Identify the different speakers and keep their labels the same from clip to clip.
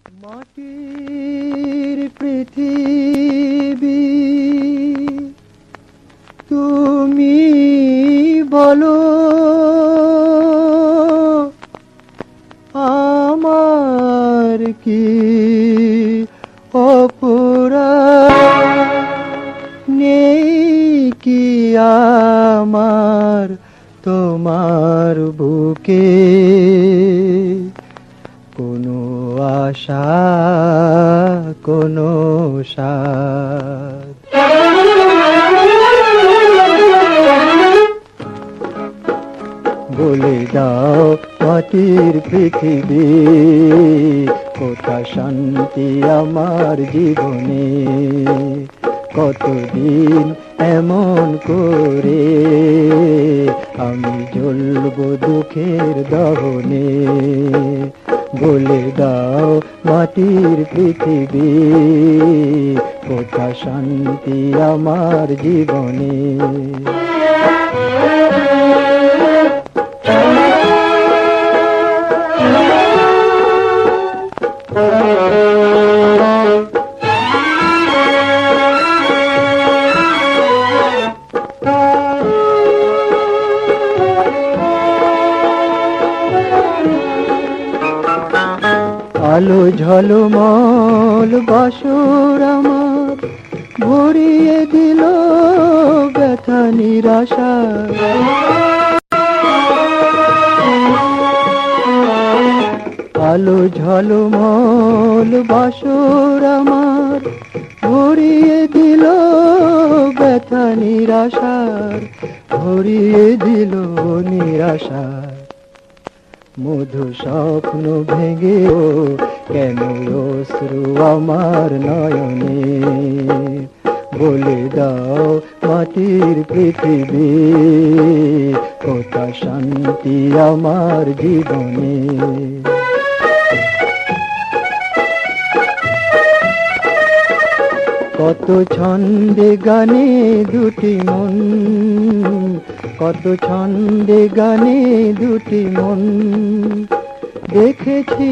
Speaker 1: মাটির পৃথিবী তুমি বলো আমার কি অপরাধ নেই কি আমার তোমার বুকে কোনো আশা কোনো সাধ বলে দাও মাটির পৃথিবী কোথা শান্তি আমার জীবনে কতদিন এমন করে আমি জ্বলব দুঃখের দহনে বলে দাও মাটির পৃথিবী কোথা শান্তি আমার জীবনে আলো ঝলমল বাসর আমার ভরিয়ে দিল ব্যথা নিরাশা আলো ঝলমল বাসর আমার ভরিয়ে দিল ব্যথা নিরাশার ভরিয়ে দিল নিরাশার মধু স্বপ্ন ভেঙেও কেন অশ্রু আমার নয়নে বলে দাও মাটির পৃথিবী কোথা শান্তি আমার জীবনে কত ছন্দে গানে দুটি মন কত ছন্দে গানে দুটি মন দেখেছি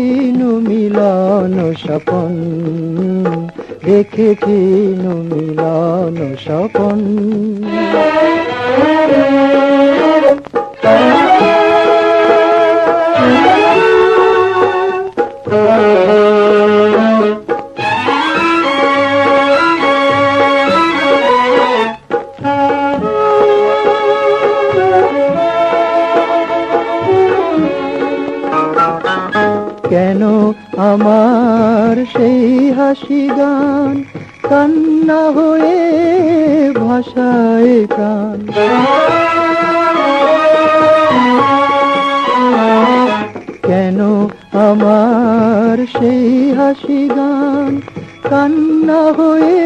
Speaker 1: মিলন স্বপন দেখেছি মিলন স্বপন কেন আমার সেই হাসি গান কান্না হয়ে ভাষায় প্রাণ কেন আমার সেই হাসি গান কান্না হয়ে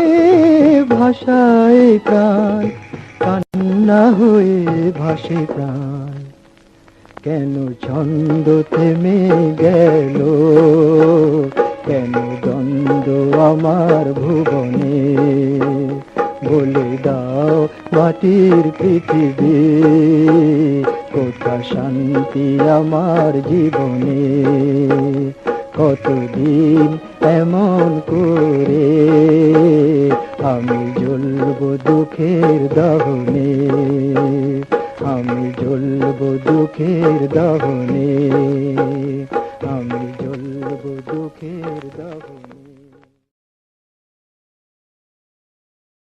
Speaker 1: ভাষায় প্রাণ কান্না হয়ে ভাসে প্রাণ কেন ছন্দ থেমে গেল কেন দ্বন্দ্ব আমার ভুবনে বলে দাও মাটির পৃথিবী কোথা শান্তি আমার জীবনে কতদিন এমন করে আমি জ্বলব দুঃখের দহনে আমি জ্বলব দুঃখের দহনে আমি জ্বলব দুঃখের দহনে